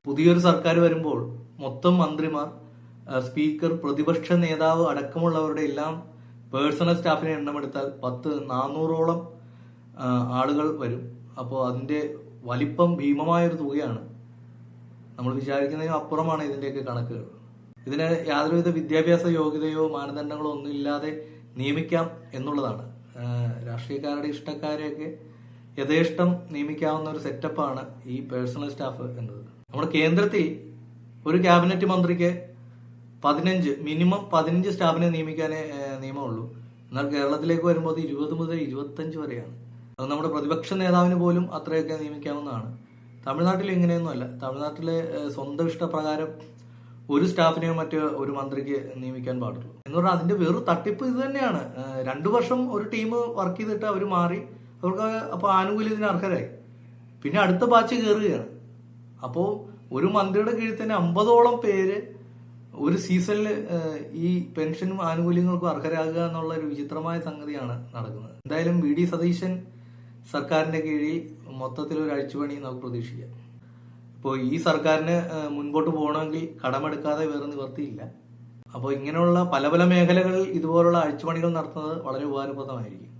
പുതിയൊരു സർക്കാർ വരുമ്പോൾ മൊത്തം മന്ത്രിമാർ, സ്പീക്കർ, പ്രതിപക്ഷ നേതാവ് അടക്കമുള്ളവരുടെ എല്ലാം പേഴ്സണൽ സ്റ്റാഫിനെ എണ്ണമെടുത്താൽ 400ഓളം ആളുകൾ വരും. അപ്പോൾ അതിന്റെ വലിപ്പം ഭീമമായൊരു തുകയാണ്. നമ്മൾ വിചാരിക്കുന്നതിനും അപ്പുറമാണ് ഇതിന്റെയൊക്കെ കണക്കുകൾ. ഇതിന് യാതൊരുവിധ വിദ്യാഭ്യാസ യോഗ്യതയോ മാനദണ്ഡങ്ങളോ ഒന്നും ഇല്ലാതെ നിയമിക്കാം എന്നുള്ളതാണ്. രാഷ്ട്രീയക്കാരുടെ ഇഷ്ടക്കാരെയൊക്കെ യഥേഷ്ടം നിയമിക്കാവുന്ന ഒരു സെറ്റപ്പാണ് ഈ പേഴ്സണൽ സ്റ്റാഫ് എന്നത്. നമ്മുടെ കേന്ദ്രത്തിൽ ഒരു ക്യാബിനറ്റ് മന്ത്രിക്ക് മിനിമം 15 സ്റ്റാഫിനെ നിയമിക്കാനേ നിയമമുള്ളൂ. എന്നാൽ കേരളത്തിലേക്ക് വരുമ്പോൾ അത് 20 മുതൽ 25 വരെയാണ്. അത് നമ്മുടെ പ്രതിപക്ഷ നേതാവിന് പോലും അത്രയൊക്കെ നിയമിക്കാവുന്നതാണ്. തമിഴ്നാട്ടിൽ ഇങ്ങനെയൊന്നുമല്ല. തമിഴ്നാട്ടിലെ സ്വന്തം ഇഷ്ടപ്രകാരം ഒരു സ്റ്റാഫിനെയോ ഒരു മന്ത്രിക്ക് നിയമിക്കാൻ പാടുള്ളൂ. എന്ന് പറഞ്ഞാൽ അതിന്റെ വെറും തട്ടിപ്പ് ഇത് തന്നെയാണ്. 2 വർഷം ഒരു ടീം വർക്ക് ചെയ്തിട്ട് അവർ മാറി, അവർക്ക് അപ്പോൾ ആനുകൂല്യത്തിന് അർഹരായി. പിന്നെ അടുത്ത ബാച്ച് കയറുകയാണ്. അപ്പോൾ ഒരു മന്ത്രിയുടെ കീഴിൽ തന്നെ 50ഓളം പേര് ഒരു സീസണിൽ ഈ പെൻഷനും ആനുകൂല്യങ്ങൾക്കും അർഹരാകുക എന്നുള്ള ഒരു വിചിത്രമായ സംഗതിയാണ് നടക്കുന്നത്. എന്തായാലും വി ഡി സതീശൻ സർക്കാരിന്റെ കീഴിൽ മൊത്തത്തിൽ ഒരു അഴിച്ചുപണി നമുക്ക് പ്രതീക്ഷിക്കാം. ഇപ്പോൾ ഈ സർക്കാരിന് മുൻപോട്ട് പോകണമെങ്കിൽ കടമെടുക്കാതെ വേറെ നിവർത്തിയില്ല. അപ്പോൾ ഇങ്ങനെയുള്ള പല മേഖലകളിൽ ഇതുപോലുള്ള അഴിച്ചുപണികൾ നടത്തുന്നത് വളരെ ഉപകാരപ്രദമായിരിക്കും.